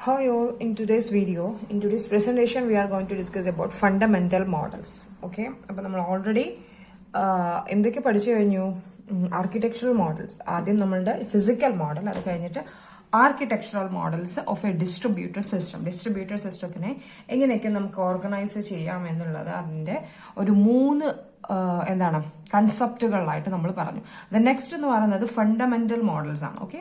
Hi all, in today's video, in today's presentation, we are going to discuss about fundamental models. Okay, അപ്പോൾ നമ്മൾ already എന്തൊക്കെ പഠിച്ചു കഴിഞ്ഞു? Architectural models, ആദ്യം നമ്മളുടെ ഫിസിക്കൽ മോഡൽ, അത് കഴിഞ്ഞിട്ട് architectural models of a distributed സിസ്റ്റത്തിനെ എങ്ങനെയൊക്കെ നമുക്ക് ഓർഗനൈസ് ചെയ്യാം എന്നുള്ളത് അതിൻ്റെ ഒരു മൂന്ന് കൺസെപ്റ്റുകളായിട്ട് നമ്മൾ പറഞ്ഞു. നെക്സ്റ്റ് എന്ന് പറയുന്നത് ഫണ്ടമെന്റൽ മോഡൽസ് ആണ്. ഓക്കെ,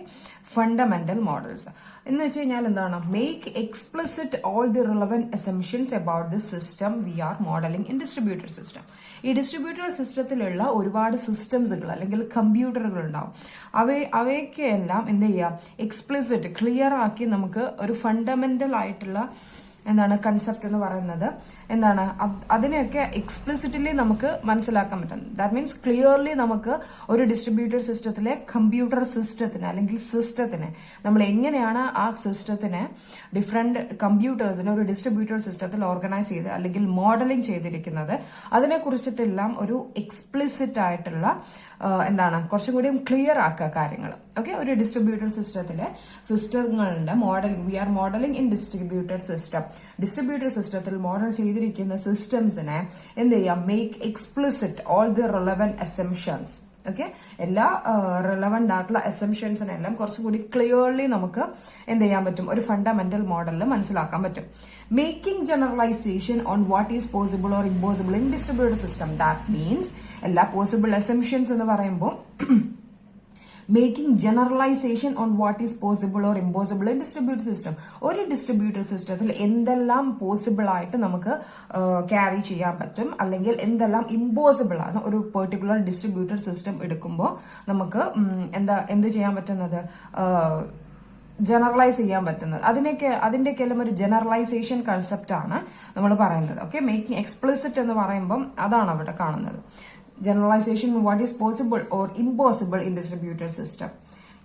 ഫണ്ടമെന്റൽ മോഡൽസ് എന്ന് വെച്ച് കഴിഞ്ഞാൽ എന്താണ്? Make explicit all the relevant assumptions about the system we are modelling in distributed system. ഈ ഡിസ്ട്രിബ്യൂട്ടഡ് സിസ്റ്റത്തിലുള്ള ഒരുപാട് സിസ്റ്റംസുകൾ അല്ലെങ്കിൽ കമ്പ്യൂട്ടറുകൾ ഉണ്ടാവും. അവയൊക്കെ എല്ലാം എന്ത് ചെയ്യാം? എക്സ്പ്ലിസിറ്റ് ക്ലിയർ ആക്കി നമുക്ക് ഒരു ഫണ്ടമെന്റൽ ആയിട്ടുള്ള കൺസെപ്റ്റ് എന്ന് പറയുന്നത് അതിനെയൊക്കെ എക്സ്പ്ലിസിറ്റ്ലി നമുക്ക് മനസ്സിലാക്കാൻ പറ്റും. ദാറ്റ് മീൻസ് ക്ലിയർലി നമുക്ക് ഒരു ഡിസ്ട്രിബ്യൂട്ടഡ് സിസ്റ്റത്തിലെ കമ്പ്യൂട്ടർ സിസ്റ്റത്തിന് അല്ലെങ്കിൽ സിസ്റ്റത്തിനെ നമ്മൾ എങ്ങനെയാണ് ആ സിസ്റ്റത്തിനെ ഡിഫറെന്റ് കമ്പ്യൂട്ടേഴ്സിനെ ഒരു ഡിസ്ട്രിബ്യൂട്ടഡ് സിസ്റ്റത്തിൽ ഓർഗനൈസ് ചെയ്ത് അല്ലെങ്കിൽ മോഡലിംഗ് ചെയ്തിരിക്കുന്നത് അതിനെ കുറിച്ചിട്ടെല്ലാം ഒരു എക്സ്പ്ലിസിറ്റ് ആയിട്ടുള്ള കുറച്ചും കൂടി ക്ലിയർ ആക്കുക കാര്യങ്ങൾ. ഓക്കെ, ഒരു ഡിസ്ട്രിബ്യൂട്ടഡ് സിസ്റ്റത്തിലെ സിസ്റ്റങ്ങളുടെ modelling, we are modelling in distributed സിസ്റ്റത്തിൽ മോഡൽ ചെയ്തിരിക്കുന്ന സിസ്റ്റംസിനെ എന്ത് ചെയ്യാം? Make explicit all the relevant assumptions. Okay, എല്ലാ റിലവന്റ് ആയിട്ടുള്ള അസംഷൻസിനെല്ലാം കുറച്ചുകൂടി ക്ലിയർലി നമുക്ക് എന്ത് ചെയ്യാൻ പറ്റും? ഒരു ഫണ്ടമെന്റൽ മോഡലിൽ മനസ്സിലാക്കാൻ പറ്റും. Making generalisation on what is possible or impossible in distributed system. That means എല്ലാ പോസിബിൾ അസംഷൻസ് എന്ന് പറയുമ്പോൾ making generalisation on what is possible or impossible in distributed system. ഒരു ഡിസ്ട്രിബ്യൂട്ടഡ് സിസ്റ്റത്തിൽ എന്തെല്ലാം പോസിബിൾ ആയിട്ട് നമുക്ക് ക്യാരി ചെയ്യാൻ പറ്റും, അല്ലെങ്കിൽ എന്തെല്ലാം ഇമ്പോസിബിൾ ആണ് ഒരു പെർട്ടിക്കുലർ ഡിസ്ട്രിബ്യൂട്ടഡ് സിസ്റ്റം എടുക്കുമ്പോൾ നമുക്ക് എന്ത് ചെയ്യാൻ പറ്റുന്നത്? ജനറലൈസ് ചെയ്യാൻ പറ്റുന്നത്. അതിന്റെയൊക്കെ എല്ലാം ഒരു ജനറലൈസേഷൻ കൺസെപ്റ്റ് ആണ് നമ്മൾ പറയുന്നത്. ഓക്കെ, മേക്കിംഗ് എക്സ്പ്ലിസിറ്റ് എന്ന് പറയുമ്പം അതാണ് അവിടെ കാണുന്നത്. Generalisation what is possible or impossible in distributed system.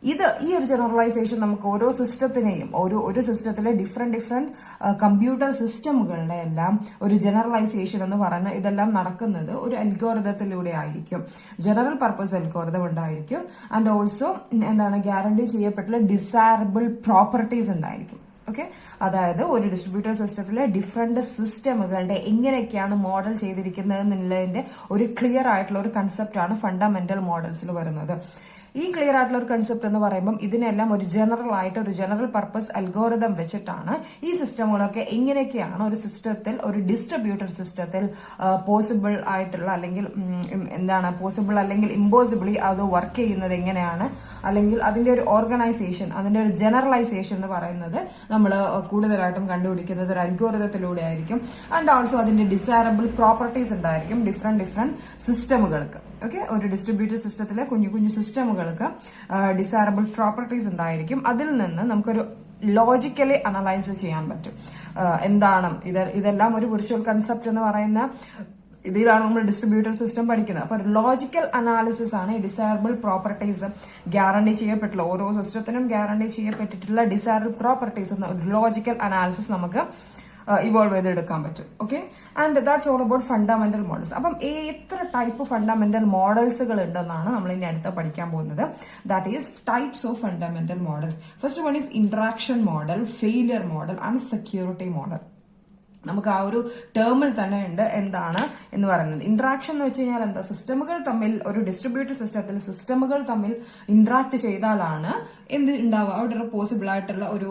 ഈ ഒരു ജനറലൈസേഷൻ നമുക്ക് ഓരോ സിസ്റ്റത്തിനെയും ഒരു സിസ്റ്റത്തിലെ ഡിഫറെന്റ് കമ്പ്യൂട്ടർ സിസ്റ്റമുകളുടെ എല്ലാം ഒരു ജനറലൈസേഷൻ എന്ന് പറയുന്ന ഇതെല്ലാം നടക്കുന്നത് ഒരു അൽഗോരിതത്തിലൂടെ ആയിരിക്കും. ജനറൽ പർപ്പസ് അൽഗോരിതം ഉണ്ടായിരിക്കും. ആൻഡ് ഓൾസോ ഗ്യാരണ്ടി ചെയ്യപ്പെട്ടുള്ള ഡിസൈറബിൾ പ്രോപ്പർട്ടീസ് ഉണ്ടായിരിക്കും. ഓക്കെ, അതായത് ഒരു ഡിസ്ട്രിബ്യൂട്ടഡ് സിസ്റ്റത്തിലെ ഡിഫറെന്റ് സിസ്റ്റമുകളുടെ എങ്ങനെയൊക്കെയാണ് മോഡൽ ചെയ്തിരിക്കുന്നത് എന്നുള്ളതിന്റെ ഒരു ക്ലിയർ ആയിട്ടുള്ള ഒരു കൺസെപ്റ്റ് ആണ് ഫണ്ടമെന്റൽ മോഡൽസിൽ വരുന്നത്. ഈ ക്ലിയർ ആയിട്ടുള്ള ഒരു കൺസെപ്റ്റ് എന്ന് പറയുമ്പോൾ ഇതിനെല്ലാം ഒരു ജനറൽ ആയിട്ട് ഒരു ജനറൽ പർപ്പസ് അൽഗോരിതം വെച്ചിട്ടാണ് ഈ സിസ്റ്റങ്ങളൊക്കെ എങ്ങനെയൊക്കെയാണ് ഒരു സിസ്റ്റത്തിൽ, ഒരു ഡിസ്ട്രിബ്യൂട്ടഡ് സിസ്റ്റത്തിൽ പോസിബിൾ ആയിട്ടുള്ള അല്ലെങ്കിൽ പോസിബിൾ അല്ലെങ്കിൽ ഇമ്പോസിബിളി അത് വർക്ക് ചെയ്യുന്നത് എങ്ങനെയാണ്, അല്ലെങ്കിൽ അതിന്റെ ഒരു ഓർഗനൈസേഷൻ, അതിന്റെ ഒരു ജനറലൈസേഷൻ എന്ന് പറയുന്നത് നമ്മൾ കൂടുതലായിട്ടും കണ്ടുപിടിക്കുന്നത് ഒരു അൽഗോരിതത്തിലൂടെ ആയിരിക്കും. ആൻഡ് ഓൾസോ അതിന്റെ ഡിസൈറബിൾ പ്രോപ്പർട്ടീസ് ഉണ്ടായിരിക്കും ഡിഫറെന്റ് സിസ്റ്റമുകൾക്ക്. ഓക്കെ, ഒരു ഡിസ്ട്രിബ്യൂട്ടഡ് സിസ്റ്റത്തിലെ കുഞ്ഞു സിസ്റ്റമുകൾക്ക് ഡിസൈറബിൾ പ്രോപ്പർട്ടീസ് ഉണ്ടായിരിക്കും. അതിൽ നിന്ന് നമുക്കൊരു ലോജിക്കലി അനലൈസ് ചെയ്യാൻ പറ്റും. ഇതെല്ലാം ഒരു വിർച്വൽ കൺസെപ്റ്റ് എന്ന് പറയുന്ന ഇതിലാണ് നമ്മൾ ഡിസ്ട്രിബ്യൂട്ടഡ് സിസ്റ്റം പഠിക്കുന്നത്. അപ്പൊ ലോജിക്കൽ അനാലിസിസ് ആണ് ഈ ഡിസൈറബിൾ പ്രോപ്പർട്ടീസ് ഗ്യാരണ്ടി ചെയ്യപ്പെട്ടുള്ള ഓരോ സിസ്റ്റത്തിനും ഗ്യാരണ്ടി ചെയ്യപ്പെട്ടിട്ടുള്ള ഡിസൈറബിൾ പ്രോപ്പർട്ടീസ് എന്ന ഒരു ലോജിക്കൽ അനാലിസിസ് നമുക്ക് ഇവോൾവ് ചെയ്തെടുക്കാൻ പറ്റും. Okay, and that's all about fundamental models. അപ്പം എത്ര ടൈപ്പ് ഫണ്ടമെന്റൽ മോഡൽസുകൾ ഉണ്ടെന്നാണ് നമ്മൾ ഇനി അടുത്ത പഠിക്കാൻ പോകുന്നത്. That is types of fundamental models. First one is interaction model, failure model and security model. നമുക്ക് ആ ഒരു ടേമിൽ തന്നെ ഉണ്ട് എന്താണ് എന്ന് പറയുന്നത്. ഇന്ററാക്ഷൻ എന്ന് വെച്ച് കഴിഞ്ഞാൽ സിസ്റ്റമുകൾ തമ്മിൽ, ഒരു ഡിസ്ട്രിബ്യൂട്ടഡ് സിസ്റ്റത്തിൽ സിസ്റ്റമുകൾ തമ്മിൽ ഇന്ററാക്ട് ചെയ്താലാണ് എന്ത് ഉണ്ടാവുക? അവിടെ ഒരു പോസിബിൾ ആയിട്ടുള്ള ഒരു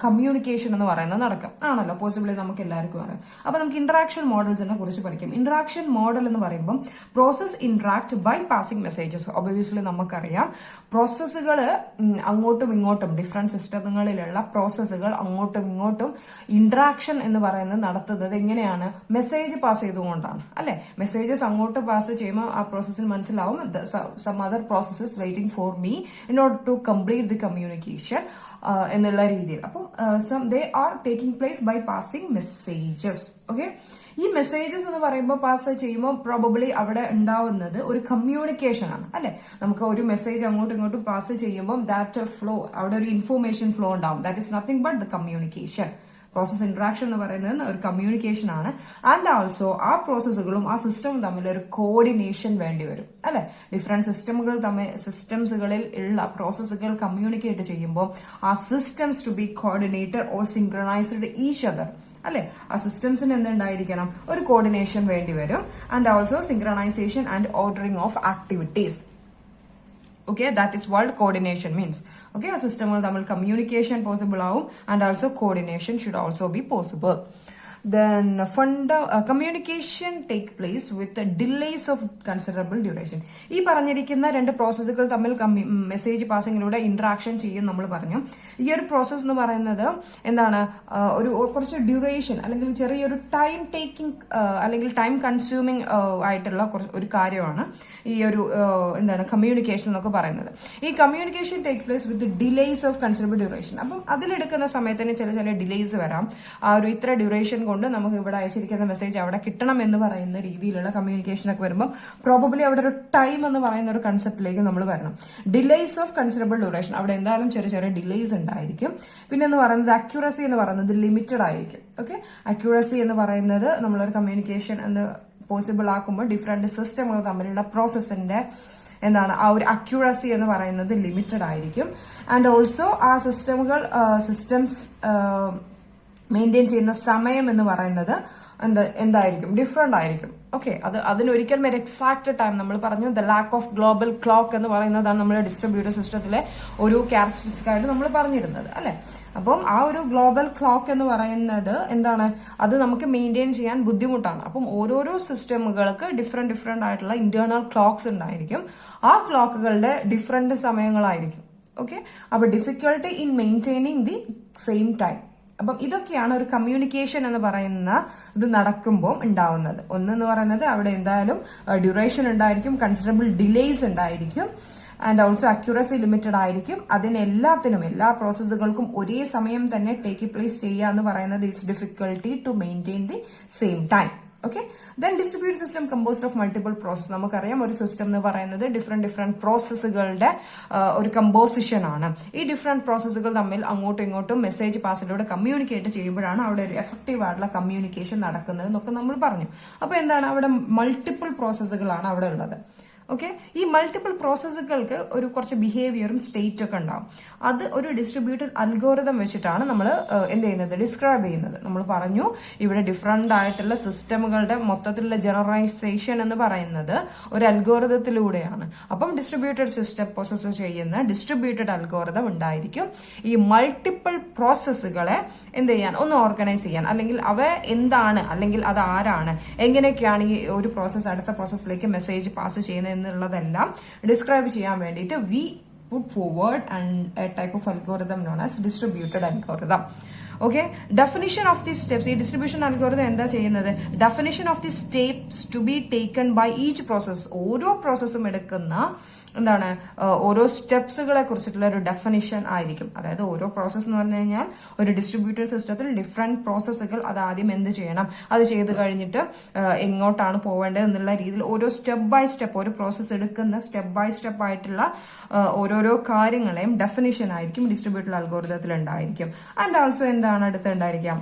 കമ്മ്യൂണിക്കേഷൻ എന്ന് പറയുന്നത് നടക്കും. ആണല്ലോ പോസിബിളി നമുക്ക് എല്ലാവർക്കും അറിയാം. അപ്പൊ നമുക്ക് ഇന്ററാക്ഷൻ മോഡൽസിനെ കുറിച്ച് പഠിക്കാം. ഇന്ററാക്ഷൻ മോഡൽ എന്ന് പറയുമ്പോൾ process interact by passing messages. Obviously നമുക്കറിയാം പ്രോസസ്സുകൾ അങ്ങോട്ടും ഇങ്ങോട്ടും, ഡിഫറെന്റ് സിസ്റ്റങ്ങളിലുള്ള പ്രോസസ്സുകൾ അങ്ങോട്ടും ഇങ്ങോട്ടും ഇന്ററാക്ഷൻ എന്ന് പറയുന്നത് നടത്തുന്നത് എങ്ങനെയാണ്? മെസ്സേജ് പാസ് ചെയ്തുകൊണ്ടാണ്, അല്ലെ? മെസ്സേജസ് അങ്ങോട്ട് പാസ് ചെയ്യുമ്പോൾ ആ പ്രോസസ്സിൽ മനസ്സിലാവും some other processes waiting for me in order to complete the communication എന്നുള്ള രീതിയിൽ. അപ്പം they are taking place by passing messages. Okay, ഈ മെസ്സേജസ് എന്ന് പറയുമ്പോൾ പാസ് ചെയ്യുമ്പോൾ പ്രോബബ്ലി അവിടെ ഉണ്ടാവുന്നത് ഒരു കമ്മ്യൂണിക്കേഷൻ ആണ്, അല്ലെ? നമുക്ക് ഒരു മെസ്സേജ് അങ്ങോട്ടും ഇങ്ങോട്ടും പാസ് ചെയ്യുമ്പോൾ ദാറ്റ് ഫ്ലോ, അവിടെ ഒരു ഇൻഫോർമേഷൻ ഫ്ലോ ഉണ്ടാവും. That is nothing but the communication. Process interaction എന്ന് പറയുന്നത് ഒരു കമ്മ്യൂണിക്കേഷൻ ആണ്. ആൻഡ് ഓൾസോ ആ പ്രോസസ്സുകളും ആ സിസ്റ്റവും തമ്മിൽ ഒരു കോർഡിനേഷൻ വേണ്ടി വരും അല്ലെ. ഡിഫറെന്റ് സിസ്റ്റംസുകളിൽ ഉള്ള പ്രോസസ്സുകൾ കമ്മ്യൂണിക്കേറ്റ് ചെയ്യുമ്പോൾ ആ systems to be coordinated or synchronized each other അല്ലെ. ആ സിസ്റ്റംസിന് എന്തുണ്ടായിരിക്കണം, ഒരു കോർഡിനേഷൻ വേണ്ടി വരും. And also synchronization and ordering of activities. Okay, that is what coordination means. Okay, a system will thamil communication possible aavum, and also coordination should also be possible. Then communication take place with the delays of considerable duration. ഈ പറഞ്ഞിരിക്കുന്ന രണ്ട് പ്രോസസ്സുകൾ തമ്മിൽ message പാസിംഗിലൂടെ interaction ചെയ്യും നമ്മൾ പറഞ്ഞു. ഈ ഒരു പ്രോസസ് എന്ന് പറയുന്നത് എന്താണ്, ഒരു കുറച്ച് ഡ്യൂറേഷൻ അല്ലെങ്കിൽ ചെറിയൊരു ടൈം ടേക്കിംഗ് അല്ലെങ്കിൽ ടൈം കൺസ്യൂമിംഗ് ആയിട്ടുള്ള ഒരു കാര്യമാണ് ഈ ഒരു എന്താണ് കമ്മ്യൂണിക്കേഷൻ എന്നൊക്കെ പറയുന്നത്. ഈ communication take place with delays of considerable duration. അപ്പം അതിലെടുക്കുന്ന സമയത്തിന് ചില ഡിലേസ് വരാം. ആ ഒരു ഇത്ര ഡ്യൂറേഷൻ കൊണ്ട് നമുക്ക് ഇവിടെ അയച്ചിരിക്കുന്ന മെസ്സേജ് അവിടെ കിട്ടണം എന്ന് പറയുന്ന രീതിയിലുള്ള കമ്മ്യൂണിക്കേഷൻ ഒക്കെ വരുമ്പോൾ പ്രോബബ്ലി അവിടെ ഒരു ടൈം എന്ന് പറയുന്ന ഒരു കൺസെപ്റ്റിലേക്ക് നമ്മൾ വരണം. ഡിലേസ് ഓഫ് കൺസിഡറബിൾ ഡ്യൂറേഷൻ, അവിടെ എന്തായാലും ചെറിയ ഡിലേസ് ഉണ്ടായിരിക്കും. പിന്നെ എന്ന് പറയുന്നത് അക്യൂറസി എന്ന് പറയുന്നത് ലിമിറ്റഡ് ആയിരിക്കും. ഓക്കെ, അക്യൂറസി എന്ന് പറയുന്നത് നമ്മളൊരു കമ്മ്യൂണിക്കേഷൻ എന്ന് പോസിബിൾ ആക്കുമ്പോൾ ഡിഫറെന്റ് സിസ്റ്റമുകൾ തമ്മിലുള്ള പ്രോസസ്സിന്റെ എന്താണ് ആ ഒരു അക്യൂറസി എന്ന് പറയുന്നത് ലിമിറ്റഡ് ആയിരിക്കും. ആൻഡ് ഓൾസോ ആ സിസ്റ്റംസ് മെയിൻറ്റെയിൻ ചെയ്യുന്ന സമയം എന്ന് പറയുന്നത് എന്തായിരിക്കും, ഡിഫറെന്റ് ആയിരിക്കും. ഓക്കെ, അതിനൊരിക്കലും ഒരു എക്സാക്ട് ടൈം നമ്മൾ പറഞ്ഞു. The lack of global clock എന്ന് പറയുന്നതാണ് നമ്മുടെ ഡിസ്ട്രിബ്യൂട്ടർ സിസ്റ്റത്തിലെ ഒരു ക്യാരക്ടറിസ്റ്റിക് ആയിട്ട് നമ്മൾ പറഞ്ഞിരുന്നത് അല്ലെ. അപ്പം ആ ഒരു ഗ്ലോബൽ ക്ലോക്ക് എന്ന് പറയുന്നത് എന്താണ്, അത് നമുക്ക് മെയിൻറ്റെയിൻ ചെയ്യാൻ ബുദ്ധിമുട്ടാണ്. അപ്പം ഓരോരോ സിസ്റ്റമുകൾക്ക് ഡിഫറെന്റ് ആയിട്ടുള്ള ഇന്റേണൽ ക്ലോക്സ് ഉണ്ടായിരിക്കും. ആ ക്ലോക്കുകളുടെ ഡിഫറെന്റ് സമയങ്ങളായിരിക്കും. ഓക്കെ, അപ്പൊ difficulty in maintaining the same time. അപ്പം ഇതൊക്കെയാണ് ഒരു കമ്മ്യൂണിക്കേഷൻ എന്ന് പറയുന്ന ഇത് നടക്കുമ്പോൾ ഉണ്ടാവുന്നത്. ഒന്നെന്ന് പറയുന്നത് അവിടെ എന്തായാലും ഡ്യൂറേഷൻ ഉണ്ടായിരിക്കും, കൺസിഡറബിൾ ഡിലേസ് ഉണ്ടായിരിക്കും, ആൻഡ് ഓൾസോ അക്യൂറസി ലിമിറ്റഡ് ആയിരിക്കും. അതിനെല്ലാത്തിനും എല്ലാ പ്രോസസ്സുകൾക്കും ഒരേ സമയം തന്നെ ടേക്ക് പ്ലേസ് ചെയ്യുക എന്ന് പറയുന്നത് is difficulty to maintain the same time. Okay, then distributed system composed of multiple process. നമുക്കറിയാം ഒരു സിസ്റ്റം എന്ന് പറയുന്നത് ഡിഫറെന്റ് പ്രോസസ്സുകളുടെ ഒരു കമ്പോസിഷൻ ആണ്. ഈ ഡിഫറെന്റ് പ്രോസസ്സുകൾ തമ്മിൽ അങ്ങോട്ടും ഇങ്ങോട്ടും മെസ്സേജ് പാസിലൂടെ കമ്മ്യൂണിക്കേറ്റ് ചെയ്യുമ്പോഴാണ് അവിടെ ഒരു എഫക്റ്റീവ് ആയിട്ടുള്ള കമ്മ്യൂണിക്കേഷൻ നടക്കുന്നത് എന്നൊക്കെ നമ്മൾ പറഞ്ഞു. അപ്പൊ എന്താണ്, അവിടെ മൾട്ടിപ്പിൾ പ്രോസസ്സുകളാണ് അവിടെ ഉള്ളത്. ഓക്കെ, ഈ മൾട്ടിപ്പിൾ പ്രോസസ്സുകൾക്ക് ഒരു കുറച്ച് ബിഹേവിയറും സ്റ്റേറ്റ് ഒക്കെ ഉണ്ടാവും. അത് ഒരു ഡിസ്ട്രിബ്യൂട്ടഡ് അൽഗോറിതം വെച്ചിട്ടാണ് നമ്മൾ എന്ത് ചെയ്യുന്നത്, ഡിസ്ക്രൈബ് ചെയ്യുന്നത്. നമ്മൾ പറഞ്ഞു ഇവിടെ ഡിഫറെന്റ് ആയിട്ടുള്ള സിസ്റ്റമുകളുടെ മൊത്തത്തിലുള്ള ജനറലൈസേഷൻ എന്ന് പറയുന്നത് ഒരു അൽഗോറിതത്തിലൂടെയാണ്. അപ്പം ഡിസ്ട്രിബ്യൂട്ടഡ് സിസ്റ്റം പ്രോസസ് ചെയ്യുന്ന ഡിസ്ട്രിബ്യൂട്ടഡ് അൽഗോറിതം ഉണ്ടായിരിക്കും. ഈ മൾട്ടിപ്പിൾ പ്രോസസ്സുകളെ എന്ത് ചെയ്യാൻ, ഒന്ന് ഓർഗനൈസ് ചെയ്യാൻ, അല്ലെങ്കിൽ അവ എന്താണ്, അല്ലെങ്കിൽ അത് ആരാണ്, എങ്ങനെയൊക്കെയാണ് ഈ ഒരു പ്രോസസ്സ് അടുത്ത പ്രോസസ്സിലേക്ക് മെസ്സേജ് പാസ് ചെയ്യുന്നത് എന്നുള്ളതെല്ലാം ഡിസ്ക്രൈബ് ചെയ്യാൻ വേണ്ടിയിട്ട് we put forward a type of algorithm known as distributed algorithm. Okay, definition of the steps. ഈ ഡിസ്ട്രിബ്യൂഷൻ അൽഗോറിതം എന്താ ചെയ്യുന്നത്, definition of the steps to be taken by each process. ഓരോ പ്രോസസ്സും എടുക്കുന്ന എന്താണ് ഓരോ സ്റ്റെപ്സുകളെ കുറിച്ചിട്ടുള്ള ഒരു ഡെഫിനിഷൻ ആയിരിക്കും. അതായത് ഓരോ പ്രോസസ് എന്ന് പറഞ്ഞു കഴിഞ്ഞാൽ ഒരു ഡിസ്ട്രിബ്യൂട്ടഡ് സിസ്റ്റത്തിൽ ഡിഫറെന്റ് പ്രോസസ്സുകൾ അത് ആദ്യം എന്ത് ചെയ്യണം, അത് ചെയ്ത് കഴിഞ്ഞിട്ട് എങ്ങോട്ടാണ് പോവേണ്ടത് എന്നുള്ള രീതിയിൽ ഓരോ സ്റ്റെപ്പ് ബൈ സ്റ്റെപ്പ്, ഒരു പ്രോസസ്സ് എടുക്കുന്ന സ്റ്റെപ്പ് ബൈ സ്റ്റെപ്പ് ആയിട്ടുള്ള ഓരോരോ കാര്യങ്ങളെയും ഡെഫിനിഷൻ ആയിരിക്കും ഡിസ്ട്രിബ്യൂട്ടഡ് അൽഗോരിതത്തിൽ ഉണ്ടായിരിക്കും. ആൻഡ് ഓൾസോ എന്താണ് അടുത്തുണ്ടായിരിക്കാം,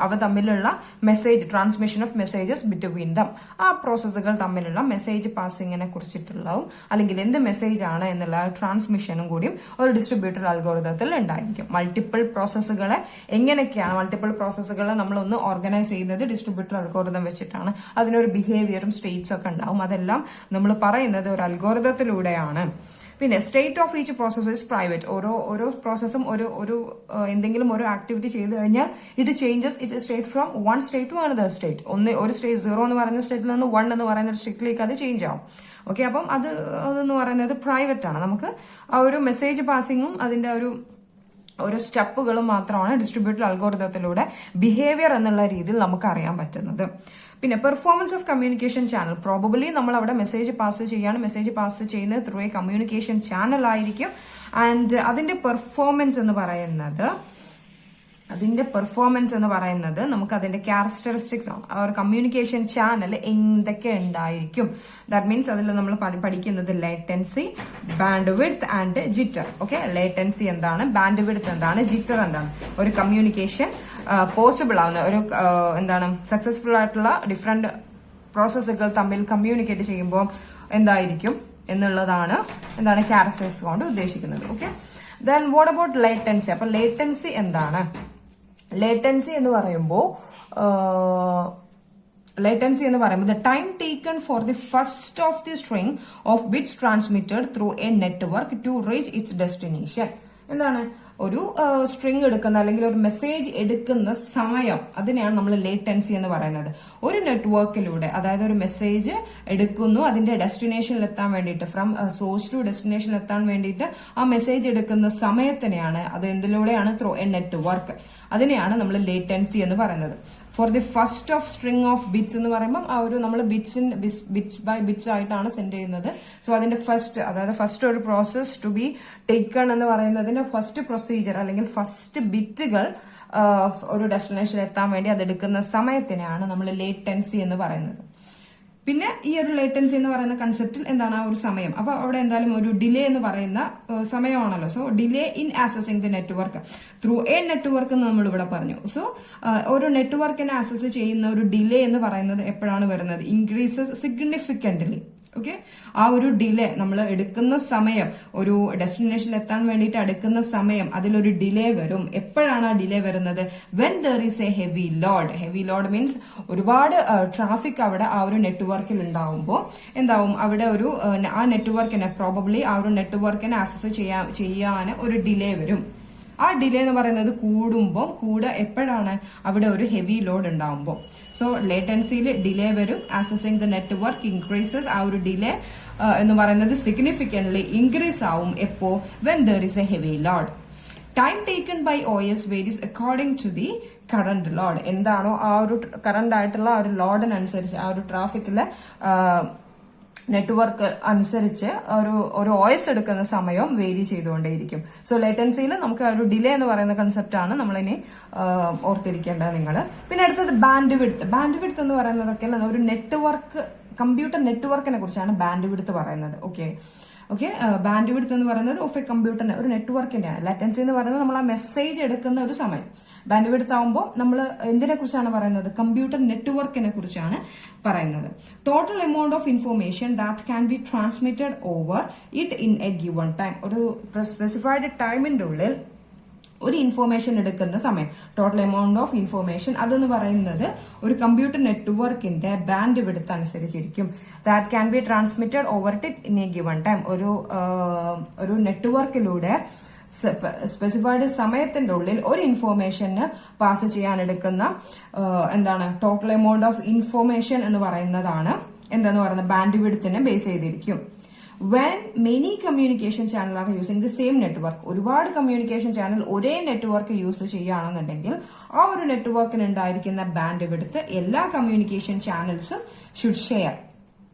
അവ തമ്മിലുള്ള message transmission of messages between them. ആ പ്രോസസ്സുകൾ തമ്മിലുള്ള മെസ്സേജ് പാസിങ്ങിനെ കുറിച്ചിട്ടുള്ളതും അല്ലെങ്കിൽ എന്ത് മെസ്സേജ് ആണ് എന്നുള്ള ട്രാൻസ്മിഷനും കൂടിയും ഒരു ഡിസ്ട്രിബ്യൂട്ടഡ് അൽഗോരിതത്തിൽ ഉണ്ടായിരിക്കും. മൾട്ടിപ്പിൾ പ്രോസസ്സുകളെ എങ്ങനെയൊക്കെയാണ് മൾട്ടിപ്പിൾ പ്രോസസ്സുകളെ നമ്മളൊന്ന് ഓർഗനൈസ് ചെയ്യുന്നത് ഡിസ്ട്രിബ്യൂട്ടഡ് അൽഗോരിതം വെച്ചിട്ടാണ്. അതിനൊരു ബിഹേവിയറും സ്റ്റേറ്റ്സ് ഒക്കെ ഉണ്ടാവും. അതെല്ലാം നമ്മൾ പറയുന്നത് ഒരു അൽഗോരിതത്തിലൂടെയാണ്. പിന്നെ state of each process is private. ഓരോ പ്രോസസ്സും ഒരു എന്തെങ്കിലും ഒരു ആക്ടിവിറ്റി ചെയ്തു കഴിഞ്ഞാൽ it changes it state from one state to another state. ഒരു സ്റ്റേറ്റ് 0 എന്ന് പറയുന്ന സ്റ്റേറ്റിൽ നിന്ന് 1 എന്ന് പറയുന്ന ഒരു സ്റ്റേറ്റിലേക്ക് അത് ചേഞ്ച് ആവും. ഓക്കെ, അപ്പം അതെന്ന് പറയുന്നത് പ്രൈവറ്റ് ആണ്. നമുക്ക് ആ ഒരു മെസ്സേജ് പാസിങ്ങും അതിന്റെ ഒരു സ്റ്റെപ്പുകളും മാത്രമാണ് ഡിസ്ട്രിബ്യൂട്ടഡ് അൽഗോരിതത്തിലൂടെ ബിഹേവിയർ എന്നുള്ള രീതിയിൽ നമുക്ക് അറിയാൻ പറ്റുന്നത്. പിന്നെ performance of communication channel. Probably നമ്മൾ അവിടെ മെസ്സേജ് പാസ് ചെയ്യുന്നത് ത്രൂ എ കമ്മ്യൂണിക്കേഷൻ ചാനൽ ആയിരിക്കും. ആൻഡ് അതിന്റെ പെർഫോമൻസ് എന്ന് പറയുന്നത് അതിന്റെ പെർഫോമൻസ് എന്ന് പറയുന്നത് നമുക്ക് അതിന്റെ ക്യാരക്ടറിസ്റ്റിക്സ് ആണ്. ആ ഒരു കമ്മ്യൂണിക്കേഷൻ ചാനൽ എന്തൊക്കെ ഉണ്ടായിരിക്കും. ദാറ്റ് മീൻസ് അതിൽ നമ്മൾ പഠിക്കുന്നത് latency, band width and jitter. Okay, latency എന്താണ്, ബാൻഡ് വിഡ്ത്ത് എന്താണ്, ജിറ്റർ എന്താണ്. ഒരു കമ്മ്യൂണിക്കേഷൻ പോസിബിൾ ആവുന്ന ഒരു എന്താണ് സക്സസ്ഫുൾ ആയിട്ടുള്ള ഡിഫറെന്റ് പ്രോസസ്സുകൾ തമ്മിൽ കമ്മ്യൂണിക്കേറ്റ് ചെയ്യുമ്പോൾ എന്തായിരിക്കും എന്നുള്ളതാണ് എന്താണ് ക്യാരക്ടറിസ്റ്റിക്സ് കൊണ്ട് ഉദ്ദേശിക്കുന്നത്. Okay, then what about latency. അപ്പൊ ലേറ്റൻസി എന്താണ്? ലേറ്റൻസി എന്ന് പറയുമ്പോൾ the time taken for the first of the string of bits transmitted through a network to reach its destination. എന്താണ് ഒരു സ്ട്രിങ് എടുക്കുന്ന അല്ലെങ്കിൽ ഒരു മെസ്സേജ് എടുക്കുന്ന സമയം, അതിനെയാണ് നമ്മൾ ലേറ്റൻസി എന്ന് പറയുന്നത്. ഒരു നെറ്റ്വർക്കിലൂടെ, അതായത് ഒരു മെസ്സേജ് എടുക്കുന്നു, അതിന്റെ ഡെസ്റ്റിനേഷനിൽ എത്താൻ വേണ്ടിയിട്ട്, ഫ്രം സോഴ്സ് ടു ഡെസ്റ്റിനേഷനിൽ എത്താൻ വേണ്ടിയിട്ട് ആ മെസ്സേജ് എടുക്കുന്ന സമയത്തിനെയാണ്, അത് എന്തിലൂടെയാണ്, ത്രൂ എ നെറ്റ്വർക്ക്, അതിനെയാണ് നമ്മൾ ലേറ്റൻസി എന്ന് പറയുന്നത്. For the first of string of bits എന്ന് പറയുമ്പോൾ ആ ഒരു നമ്മൾ ബിറ്റ്സ് ബൈ ബിറ്റ്സ് ആയിട്ടാണ് സെൻഡ് ചെയ്യുന്നത്. സോ അതിന്റെ ഫസ്റ്റ്, അതായത് ഫസ്റ്റ് ഒരു പ്രോസസ് ടു ബി ടേക്കൺ എന്ന് പറയുന്നതിന്റെ ഫസ്റ്റ് പ്രൊസീജിയർ അല്ലെങ്കിൽ ഫസ്റ്റ് ബിറ്റുകൾ ഒരു ഡെസ്റ്റിനേഷനിൽ എത്താൻ വേണ്ടി അതെടുക്കുന്ന സമയത്തിനെയാണ് നമ്മൾ ലേറ്റൻസി എന്ന് പറയുന്നത്. പിന്നെ ഈ ഒരു ലേറ്റൻസി എന്ന് പറയുന്ന കൺസെപ്റ്റിൽ എന്താണ് ആ ഒരു സമയം. അപ്പൊ അവിടെ എന്തായാലും ഒരു ഡിലേ എന്ന് പറയുന്ന സമയമാണല്ലോ. So delay in accessing the network through a network എന്ന് നമ്മൾ ഇവിടെ പറഞ്ഞു. സോ ഒരു നെറ്റ്വർക്കിനെ ആക്സസ് ചെയ്യുന്ന ഒരു ഡിലേ എന്ന് പറയുന്നത് എപ്പോഴാണ് വരുന്നത്? Increases significantly. ഓക്കെ, ആ ഒരു ഡിലേ നമ്മൾ എടുക്കുന്ന സമയം, ഒരു ഡെസ്റ്റിനേഷനിൽ എത്താൻ വേണ്ടിയിട്ട് എടുക്കുന്ന സമയം, അതിലൊരു ഡിലേ വരും. എപ്പോഴാണ് ആ ഡിലേ വരുന്നത്? When there is A heavy load. Heavy load means ഒരുപാട് ട്രാഫിക് അവിടെ ആ ഒരു നെറ്റ്വർക്കിൽ ഉണ്ടാവുമ്പോൾ എന്താവും, അവിടെ ഒരു ആ നെറ്റ്വർക്കിനെ പ്രോബബ്ലി ആ ഒരു നെറ്റ്വർക്കിനെ ആക്സസ് ചെയ്യാൻ ഒരു ഡിലേ വരും. ആ ഡിലേ എന്ന് പറയുന്നത് കൂടുമ്പോൾ എപ്പോഴാണ്? അവിടെ ഒരു ഹെവി ലോഡ് ഉണ്ടാവുമ്പോൾ. സോ ലേറ്റൻസിയിൽ ഡിലേ വരും. Accessing the network increases. ആ ഒരു ഡിലേ എന്ന് പറയുന്നത് സിഗ്നിഫിക്കന്റ്ലി ഇൻക്രീസ് ആവും. എപ്പോ? When there is a heavy load. Time taken by OS varies according to the current load. എന്താണോ ആ ഒരു കറന്റ് ആയിട്ടുള്ള ആ ഒരു ലോഡിനനുസരിച്ച്, ആ ഒരു ട്രാഫിക്കിലെ നെറ്റ്വർക്ക് അനുസരിച്ച് ഒരു OS എടുക്കുന്ന സമയം വേരി ചെയ്തുകൊണ്ടേയിരിക്കും. സോ ലേറ്റൻസിയിൽ നമുക്ക് ഒരു ഡിലേ എന്ന് പറയുന്ന കൺസെപ്റ്റ് ആണ് നമ്മളിനി ഓർത്തിരിക്കേണ്ടത് നിങ്ങൾ. പിന്നെ അടുത്തത് ബാൻഡ് വിഡ്ത്ത്. ബാൻഡ് വിഡ്ത്ത് എന്ന് പറയുന്നതൊക്കെ ഒരു നെറ്റ്വർക്ക്, കമ്പ്യൂട്ടർ നെറ്റ്വർക്കിനെ കുറിച്ചാണ് ബാൻഡ് വിഡ്ത്ത് പറയുന്നത്. ഓക്കെ, ബാൻഡ് വിഡ്ത്ത് എന്ന് പറയുന്നത് ഓഫ് എ കമ്പ്യൂട്ടറിന്റെ ഒരു നെറ്റ്വർക്കിന്റെയാണ്. ലാറ്റൻസി എന്ന് പറയുന്നത് നമ്മൾ ആ മെസ്സേജ് എടുക്കുന്ന ഒരു സമയം. ബാൻഡ് വിഡ്ത്ത് ആവുമ്പോൾ നമ്മൾ എന്തിനെ കുറിച്ചാണ് പറയുന്നത്? കമ്പ്യൂട്ടർ നെറ്റ്വർക്കിനെ കുറിച്ചാണ് പറയുന്നത്. Total amount of information that can be transmitted over it in A given time. ഒരു സ്പെസിഫൈഡ് ടൈമിന്റെ ഉള്ളിൽ ഒരു ഇൻഫോർമേഷൻ എടുക്കുന്ന സമയം, ടോട്ടൽ എമൗണ്ട് ഓഫ് ഇൻഫോർമേഷൻ, അതെന്ന് പറയുന്നത് ഒരു കമ്പ്യൂട്ടർ നെറ്റ്വർക്കിന്റെ ബാൻഡ് വിഡ്ത്ത് അനുസരിച്ചിരിക്കും. That can be transmitted over it in A given time. ഒരു നെറ്റ്വർക്കിലൂടെ സ്പെസിഫൈഡ് സമയത്തിന്റെ ഉള്ളിൽ ഒരു ഇൻഫോർമേഷന് പാസ് ചെയ്യാൻ എടുക്കുന്ന എന്താണ് ടോട്ടൽ എമൗണ്ട് ഓഫ് ഇൻഫോർമേഷൻ എന്ന് പറയുന്നതാണ് എന്താന്ന് പറയുന്നത് ബാൻഡ് വിഡ്ത്തിനെ ബേസ് ചെയ്തിരിക്കും. When many communication channel are using the same network, ഒരുപാട് കമ്മ്യൂണിക്കേഷൻ ചാനൽ ഒരേ നെറ്റ്വർക്ക് യൂസ് ചെയ്യുകയാണെന്നുണ്ടെങ്കിൽ ആ ഒരു നെറ്റ്വർക്കിന് ഉണ്ടായിരിക്കുന്ന ബാൻഡ് വിഡ്ത്ത് എല്ലാ കമ്മ്യൂണിക്കേഷൻ ചാനൽസും ഷുഡ് ഷെയർ.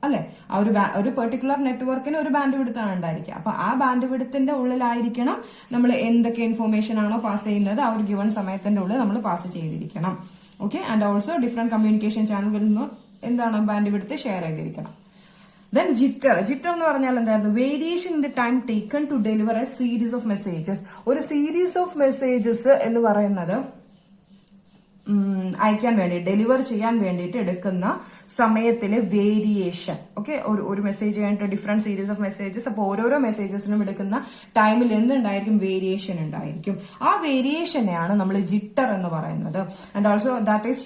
അല്ലെ, ആ ഒരു പെർട്ടിക്കുലർ നെറ്റ്വർക്കിന് ഒരു ബാൻഡ് വിഡ്ത്താണ് ഉണ്ടായിരിക്കുക. അപ്പൊ ആ ബാൻഡ് വിഡ്ത്തിന്റെ ഉള്ളിലായിരിക്കണം നമ്മൾ എന്തൊക്കെ ഇൻഫോർമേഷൻ ആണോ പാസ് ചെയ്യുന്നത് ആ ഒരു ഗിവൺ സമയത്തിന്റെ ഉള്ളിൽ നമ്മൾ പാസ് ചെയ്തിരിക്കണം. Okay, and also different communication ചാനലുകളിൽ നിന്ന് എന്താണ് ബാൻഡ് വിഡ്ത്ത് ഷെയർ ചെയ്തിരിക്കണം. Then jitter. ജിറ്റർ എന്ന് പറഞ്ഞാൽ എന്തായിരുന്നു? Variation in the time taken to deliver a series of messages. ഒരു സീരീസ് ഓഫ് മെസ്സേജസ് എന്ന് പറയുന്നത് അയക്കാൻ വേണ്ടി, ഡെലിവർ ചെയ്യാൻ വേണ്ടിയിട്ട് എടുക്കുന്ന സമയത്തിലെ വേരിയേഷൻ. ഓക്കെ, ഒരു മെസ്സേജ് കഴിഞ്ഞിട്ട് ഡിഫറെന്റ് സീരീസ് ഓഫ് മെസ്സേജസ്. അപ്പോൾ ഓരോരോ മെസ്സേജസിനും എടുക്കുന്ന ടൈമിൽ എന്തുണ്ടായിരിക്കും? വേരിയേഷൻ ഉണ്ടായിരിക്കും. ആ വേരിയേഷനെയാണ് നമ്മൾ ജിറ്റർ എന്ന് പറയുന്നത്. And also that is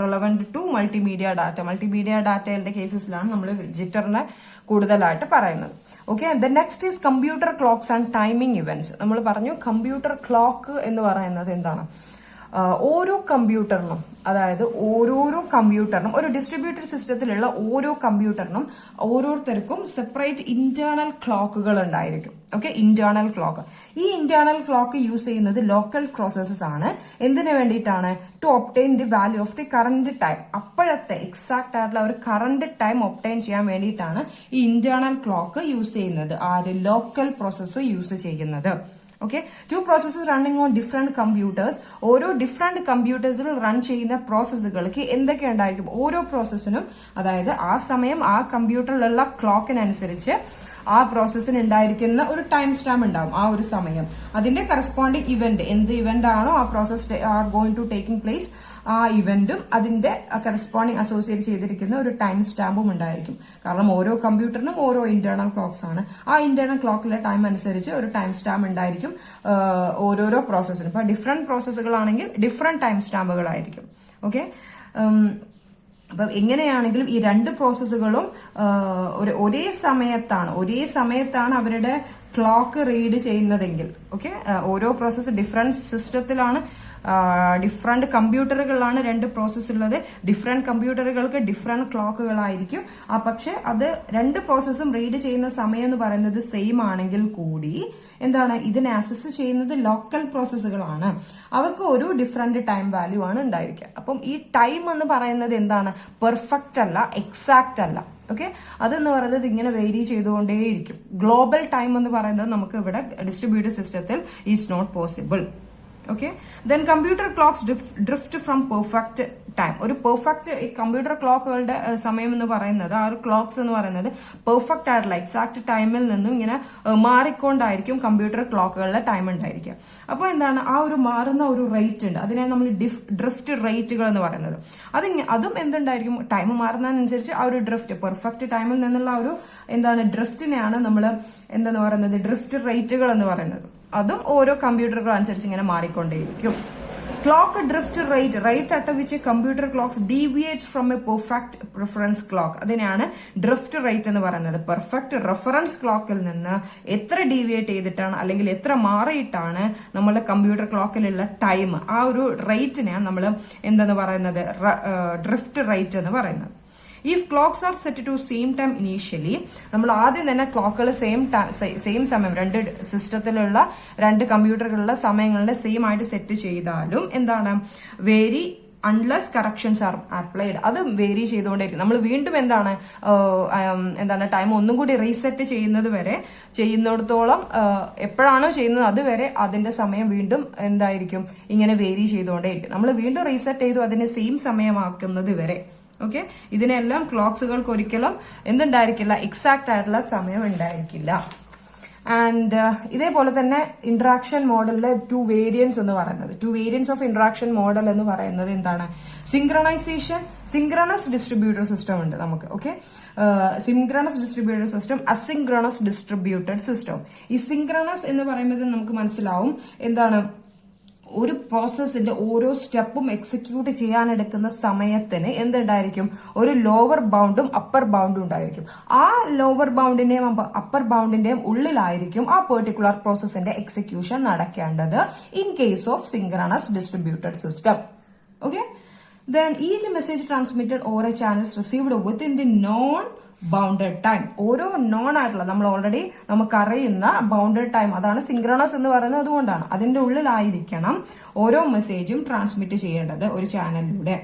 relevant to multimedia data. Multimedia ഡാറ്റയുടെ കേസസിലാണ് നമ്മൾ ജിറ്ററിനെ കൂടുതലായിട്ട് പറയുന്നത്. Okay, the next is computer clocks and timing events. നമ്മൾ പറഞ്ഞു കമ്പ്യൂട്ടർ ക്ലോക്ക് എന്ന് പറയുന്നത് എന്താണ്? ഓരോ കമ്പ്യൂട്ടറിനും, അതായത് ഓരോരോ കമ്പ്യൂട്ടറിനും, ഒരു ഡിസ്ട്രിബ്യൂട്ടഡ് സിസ്റ്റത്തിലുള്ള ഓരോ കമ്പ്യൂട്ടറിനും ഓരോരുത്തർക്കും സെപ്പറേറ്റ് ഇന്റേണൽ ക്ലോക്കുകൾ ഉണ്ടായിരിക്കും. Okay, internal clock. ഈ ഇന്റേണൽ ക്ലോക്ക് യൂസ് ചെയ്യുന്നത് ലോക്കൽ പ്രോസസ്സസ് ആണ്. എന്തിനു വേണ്ടിയിട്ടാണ്? To obtain the value of the current time. അപ്പോഴത്തെ എക്സാക്ട് ആയിട്ടുള്ള ഒരു കറന്റ് ടൈം ഒബ്റ്റെയിൻ ചെയ്യാൻ വേണ്ടിയിട്ടാണ് ഈ ഇന്റേണൽ ക്ലോക്ക് യൂസ് ചെയ്യുന്നത്. ലോക്കൽ പ്രോസസ്സ് യൂസ് ചെയ്യുന്നത്. Okay, 2 processes running on different computers. ഓരോ ഡിഫറെന്റ് കമ്പ്യൂട്ടേഴ്സിൽ റൺ ചെയ്യുന്ന പ്രോസസ്സുകൾക്ക് എന്തൊക്കെ ഉണ്ടായിരിക്കും? ഓരോ പ്രോസസ്സിനും, അതായത് ആ സമയം ആ കമ്പ്യൂട്ടറിലുള്ള ക്ലോക്കിനനുസരിച്ച് ആ പ്രോസസ്സിന് ഉണ്ടായിരിക്കുന്ന ഒരു ടൈം സ്റ്റാമ്പ് ഉണ്ടാവും. ആ ഒരു സമയം അതിന്റെ കറസ്പോണ്ടിങ് ഇവന്റ്, എന്ത് ഇവന്റ് ആണോ ആ process are going to taking place, ആ ഇവന്റും അതിന്റെ കറസ്പോണ്ടിങ് അസോസിയേറ്റ് ചെയ്തിരിക്കുന്ന ഒരു ടൈം സ്റ്റാമ്പും ഉണ്ടായിരിക്കും. കാരണം ഓരോ കമ്പ്യൂട്ടറിനും ഓരോ ഇന്റേണൽ ക്ലോക്സ് ആണ്. ആ ഇന്റേണൽ ക്ലോക്കിലെ ടൈം അനുസരിച്ച് ഒരു ടൈം സ്റ്റാമ്പ് ഉണ്ടായിരിക്കും ഓരോരോ പ്രോസസ്സിനും. ഇപ്പൊ ഡിഫറെന്റ് പ്രോസസ്സുകളാണെങ്കിൽ ഡിഫറെന്റ് ടൈം സ്റ്റാമ്പുകളായിരിക്കും. ഓക്കെ, അപ്പം എങ്ങനെയാണെങ്കിലും ഈ 2 പ്രോസസ്സുകളും ഒരേ സമയത്താണ് അവരുടെ ക്ലോക്ക് റീഡ് ചെയ്യുന്നതെങ്കിൽ, ഓക്കെ, ഓരോ പ്രോസസ്സ് ഡിഫറെന്റ് സിസ്റ്റത്തിലാണ്, ഡിഫറെന്റ് കമ്പ്യൂട്ടറുകളിലാണ് 2 പ്രോസസ്സ് ഉള്ളത്. ഡിഫറെന്റ് കമ്പ്യൂട്ടറുകൾക്ക് ഡിഫറെന്റ് ക്ലോക്കുകളായിരിക്കും. പക്ഷെ അത് 2 പ്രോസസ്സും റീഡ് ചെയ്യുന്ന സമയം എന്ന് പറയുന്നത് സെയിം ആണെങ്കിൽ കൂടി എന്താണ്, ഇതിനെ അസസ് ചെയ്യുന്നത് ലോക്കൽ പ്രോസസ്സുകളാണ്. അവർക്ക് ഒരു ഡിഫറെന്റ് ടൈം വാല്യൂ ആണ് ഉണ്ടായിരിക്കുക. അപ്പം ഈ ടൈം എന്ന് പറയുന്നത് എന്താണ്, പെർഫെക്റ്റ് അല്ല, എക്സാക്ട് അല്ല. ഓക്കെ, അതെന്ന് പറയുന്നത് ഇങ്ങനെ വേരി ചെയ്തുകൊണ്ടേയിരിക്കും. ഗ്ലോബൽ ടൈം എന്ന് പറയുന്നത് നമുക്ക് ഇവിടെ ഡിസ്ട്രിബ്യൂട്ടഡ് സിസ്റ്റത്തിൽ is not possible. Okay, then computer clocks drift from perfect time. ഒരു പെർഫെക്റ്റ് കമ്പ്യൂട്ടർ ക്ലോക്കുകളുടെ സമയം എന്ന് പറയുന്നത്, ആ ഒരു ക്ലോക്സ് എന്ന് പറയുന്നത് പെർഫെക്റ്റ് ആയിട്ടുള്ള എക്സാക്ട് ടൈമിൽ നിന്നും ഇങ്ങനെ മാറിക്കൊണ്ടായിരിക്കും കമ്പ്യൂട്ടർ ക്ലോക്കുകളുടെ ടൈം ഉണ്ടായിരിക്കുക. അപ്പോൾ എന്താണ്, ആ ഒരു മാറുന്ന ഒരു റേറ്റ് ഉണ്ട്, അതിനെ നമ്മൾ ഡ്രിഫ്റ്റ് റേറ്റുകൾ എന്ന് പറയുന്നത്. അതും എന്തുണ്ടായിരിക്കും, ടൈം മാറുന്നതിനനുസരിച്ച് ആ ഒരു ഡ്രിഫ്റ്റ്, പെർഫെക്റ്റ് ടൈമിൽ നിന്നുള്ള ഒരു എന്താണ് ഡ്രിഫ്റ്റിനെയാണ് നമ്മൾ എന്താന്ന് പറയുന്നത്, ഡ്രിഫ്റ്റ് റേറ്റുകൾ എന്ന് പറയുന്നത്. അതും ഓരോ കമ്പ്യൂട്ടറുകൾ അനുസരിച്ച് ഇങ്ങനെ മാറിക്കൊണ്ടേയിരിക്കും. Clock drift rate at which computer clocks deviates from a perfect reference clock, അതിനെയാണ് ഡ്രിഫ്റ്റ് റേറ്റ് എന്ന് പറയുന്നത്. പെർഫെക്റ്റ് റെഫറൻസ് ക്ലോക്കിൽ നിന്ന് എത്ര ഡീവിയേറ്റ് ചെയ്തിട്ടാണ് അല്ലെങ്കിൽ എത്ര മാറിയിട്ടാണ് നമ്മുടെ കമ്പ്യൂട്ടർ ക്ലോക്കിലുള്ള ടൈം, ആ ഒരു റേറ്റിനെയാണ് നമ്മൾ എന്തെന്ന് പറയുന്നത്, ഡ്രിഫ്റ്റ് റേറ്റ് എന്ന് പറയുന്നത്. If clocks are set to same time initially, നമ്മൾ ആദ്യം തന്നെ ക്ലോക്കുകൾ സെയിം സമയം 2 സിസ്റ്റത്തിലുള്ള 2 കമ്പ്യൂട്ടറുകളുള്ള സമയങ്ങളുടെ സെയിം ആയിട്ട് സെറ്റ് ചെയ്താലും എന്താണ്, vary unless corrections are applied, അത് വേരി ചെയ്തുകൊണ്ടേയിരിക്കും. നമ്മൾ വീണ്ടും എന്താണ് ടൈം ഒന്നും കൂടി റീസെറ്റ് ചെയ്യുന്നിടത്തോളം എപ്പോഴാണോ ചെയ്യുന്നത് അതുവരെ അതിന്റെ സമയം വീണ്ടും എന്തായിരിക്കും, ഇങ്ങനെ വേരി ചെയ്തുകൊണ്ടേയിരിക്കും. നമ്മൾ വീണ്ടും റീസെറ്റ് ചെയ്തു അതിനെ സെയിം സമയമാക്കുന്നത് വരെ. ഓക്കെ, ഇതിനെല്ലാം ക്ലോക്സുകൾക്ക് ഒരിക്കലും എന്തുണ്ടായിരിക്കില്ല, എക്സാക്ട് ആയിട്ടുള്ള സമയം ഉണ്ടായിരിക്കില്ല. ആൻഡ് ഇതേപോലെ തന്നെ ഇന്ററാക്ഷൻ മോഡലിലെ 2 വേരിയൻസ് എന്ന് പറയുന്നത്, 2 വേരിയൻസ് ഓഫ് ഇന്ററാക്ഷൻ മോഡൽ എന്ന് പറയുന്നത് എന്താണ്, സിങ്ക്രണൈസേഷൻ, സിങ്ക്രണസ് ഡിസ്ട്രിബ്യൂട്ടഡ് സിസ്റ്റം ഉണ്ട് നമുക്ക്. Okay, synchronous distributed system, asynchronous distributed system. ഈ സിങ്ക്രണസ് എന്ന് പറയുന്നത് നമുക്ക് മനസ്സിലാവും എന്താണ്, ഒരു പ്രോസസ്സിന്റെ ഓരോ സ്റ്റെപ്പും എക്സിക്യൂട്ട് ചെയ്യാനെടുക്കുന്ന സമയത്തിന് എന്തുണ്ടായിരിക്കും, ഒരു ലോവർ ബൗണ്ടും അപ്പർ ബൗണ്ടും ഉണ്ടായിരിക്കും. ആ ലോവർ ബൗണ്ടിന്റെയും അപ്പർ ബൗണ്ടിന്റെയും ഉള്ളിലായിരിക്കും ആ പെർട്ടിക്കുലർ പ്രോസസ്സിന്റെ എക്സിക്യൂഷൻ നടക്കേണ്ടത് in case of synchronous distributed system. Okay, then each message transmitted or A channels received within the non bounded time. ഓരോ നോൺ ആയിട്ടുള്ള നമ്മൾ ഓൾറെഡി നമുക്കറിയുന്ന ബൗണ്ടഡ് ടൈം, അതാണ് സിങ്ക്രണസ് എന്ന് പറയുന്നത്. അതുകൊണ്ടാണ് അതിന്റെ ഉള്ളിലായിരിക്കണം ഓരോ മെസ്സേജും ട്രാൻസ്മിറ്റ് ചെയ്യേണ്ടത് ഒരു ചാനലിലൂടെ.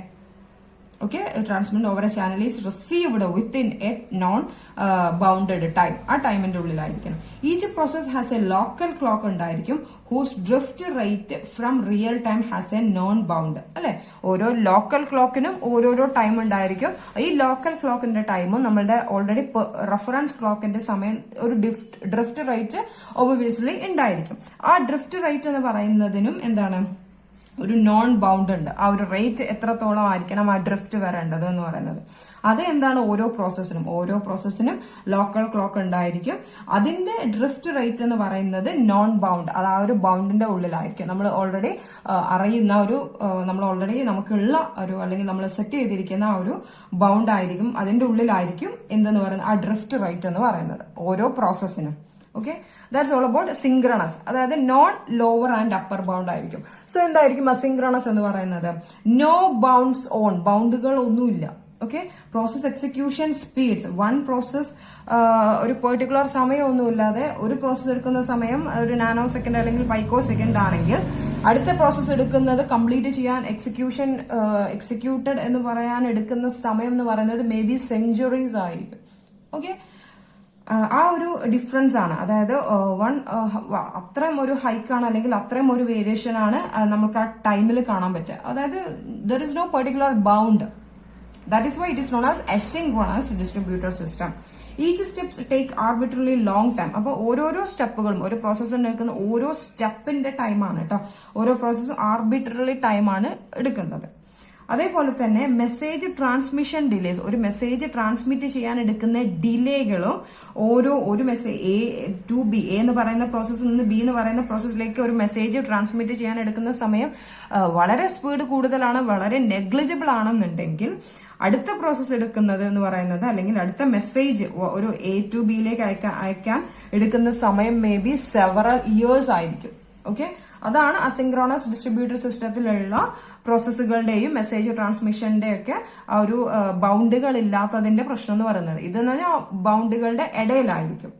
Okay, transmit over a channel is received within a known bounded time, ആ ടൈമിന്റെ ഉള്ളിലായിരിക്കണം. Each process has a local clock ഉണ്ടായിരിക്കും, whose drift rate from real time has a known bound. അല്ലെ, ഓരോ ലോക്കൽ ക്ലോക്കിനും ഓരോരോ ടൈം ഉണ്ടായിരിക്കും. ഈ ലോക്കൽ ക്ലോക്കിന്റെ ടൈമും നമ്മളുടെ ഓൾറെഡി റെഫറൻസ് ക്ലോക്കിന്റെ സമയം ഒരു ഡ്രിഫ്റ്റ് റേറ്റ് ഒബ്വിയസ്ലി ഉണ്ടായിരിക്കും. ആ ഡ്രിഫ്റ്റ് റേറ്റ് എന്ന് പറയുന്നതിനും എന്താണ്, ഒരു നോൺ ബൗണ്ട് ഉണ്ട്. ആ ഒരു റേറ്റ് എത്രത്തോളം ആയിരിക്കണം ആ ഡ്രിഫ്റ്റ് വരേണ്ടത് എന്ന് പറയുന്നത്. അത് എന്താണ്, ഓരോ പ്രോസസ്സിനും ലോക്കൽ ക്ലോക്ക് ഉണ്ടായിരിക്കും. അതിന്റെ ഡ്രിഫ്റ്റ് റേറ്റ് എന്ന് പറയുന്നത് നോൺ ബൗണ്ട്, അത് ആ ഒരു ബൗണ്ടിന്റെ ഉള്ളിലായിരിക്കും. നമ്മൾ ഓൾറെഡി അറിയുന്ന ഒരു നമുക്കുള്ള ഒരു അല്ലെങ്കിൽ നമ്മൾ സെറ്റ് ചെയ്തിരിക്കുന്ന ആ ഒരു ബൗണ്ട് ആയിരിക്കും, അതിന്റെ ഉള്ളിലായിരിക്കും എന്തെന്ന് പറയുന്നത് ആ ഡ്രിഫ്റ്റ് റേറ്റ് എന്ന് പറയുന്നത് ഓരോ പ്രോസസ്സിനും. Okay, that's all about synchronous. അതായത് known lower and upper bound ആയിരിക്കും. സോ എന്തായിരിക്കും അസിങ്ക്രണസ് എന്ന് പറയുന്നത്, നോ ബൗണ്ട്സ് ഓൺ, ബൗണ്ടുകൾ ഒന്നുമില്ല. Okay, process execution speeds, one process ഒരു പെർട്ടിക്കുലർ സമയമൊന്നുമില്ലാതെ ഒരു പ്രോസസ് എടുക്കുന്ന സമയം ഒരു നാനോ സെക്കൻഡ് അല്ലെങ്കിൽ പൈക്കോ സെക്കൻഡ് ആണെങ്കിൽ അടുത്ത പ്രോസസ് എടുക്കുന്നത് കംപ്ലീറ്റ് ചെയ്യാൻ എക്സിക്യൂട്ടഡ് എന്ന് പറയാൻ എടുക്കുന്ന സമയം എന്ന് പറയുന്നത് മേ ബി സെഞ്ചുറീസ് ആയിരിക്കും. ഓക്കെ, ആ ഒരു ഡിഫറൻസ് ആണ്. അതായത് അത്രയും ഒരു ഹൈക്കാണ് അല്ലെങ്കിൽ അത്രയും ഒരു വേരിയേഷൻ ആണ് നമുക്ക് ആ ടൈമിൽ കാണാൻ പറ്റുക. അതായത് there is no particular bound. That is why it is known as asynchronous distributed system. Each steps take arbitrarily long time. അപ്പോൾ ഓരോരോ സ്റ്റെപ്പുകളും ഒരു പ്രോസസ്സറിന് എടുക്കുന്ന ഓരോ സ്റ്റെപ്പിന്റെ ടൈമാണ് കേട്ടോ. ഓരോ പ്രോസസ്സും ആർബിട്രറി ടൈമാണ് എടുക്കുന്നത്. അതേപോലെ തന്നെ മെസ്സേജ് ട്രാൻസ്മിഷൻ ഡിലേസ്, ഒരു മെസ്സേജ് ട്രാൻസ്മിറ്റ് ചെയ്യാൻ എടുക്കുന്ന ഡിലേകളും ഒരു message A to B, A എന്ന് പറയുന്ന പ്രോസസ്സിൽ നിന്ന് ബി എന്ന് പറയുന്ന പ്രോസസ്സിലേക്ക് ഒരു മെസ്സേജ് ട്രാൻസ്മിറ്റ് ചെയ്യാൻ എടുക്കുന്ന സമയം വളരെ സ്പീഡ് കൂടുതലാണ്, വളരെ നെഗ്ലിജിബിൾ ആണെന്നുണ്ടെങ്കിൽ അടുത്ത പ്രോസസ്സ് എടുക്കുന്നത് എന്ന് പറയുന്നത് അല്ലെങ്കിൽ അടുത്ത മെസ്സേജ് ഒരു എ ടു ബിയിലേക്ക് അയക്കാൻ എടുക്കുന്ന സമയം മേ ബി സെവറൽ ഇയേഴ്സ് ആയിരിക്കും. ഓക്കെ, അതാണ് അസിൻക്രോണസ് ഡിസ്ട്രിബ്യൂട്ടഡ് സിസ്റ്റത്തിലുള്ള പ്രോസസ്സുകളുടെയും മെസ്സേജ് ട്രാൻസ്മിഷന്റെ ഒക്കെ ആ ഒരു ബൗണ്ടുകൾ ഇല്ലാത്തതിന്റെ പ്രശ്നം എന്ന് പറയുന്നത്. ഇതെന്ന് പറഞ്ഞാൽ ബൗണ്ടുകളുടെ ഇടയിലായിരിക്കും.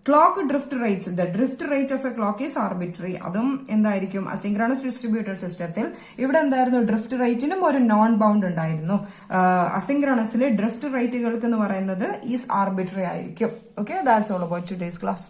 Clock drift rates, the drift rate of a clock is arbitrary. അതും എന്തായിരിക്കും അസിൻക്രോണസ് ഡിസ്ട്രിബ്യൂട്ടഡ് സിസ്റ്റത്തിൽ. ഇവിടെ എന്തായിരുന്നു, ഡ്രിഫ്റ്റ് റേറ്റിനും ഒരു നോൺ ബൗണ്ട് ഉണ്ടായിരുന്നു. അസിൻക്രോണസിൽ ഡ്രിഫ്റ്റ് റേറ്റുകൾക്ക് എന്ന് പറയുന്നത് ഈസ് ആർബിട്രറി ആയിരിക്കും. Okay, that's all about today's class.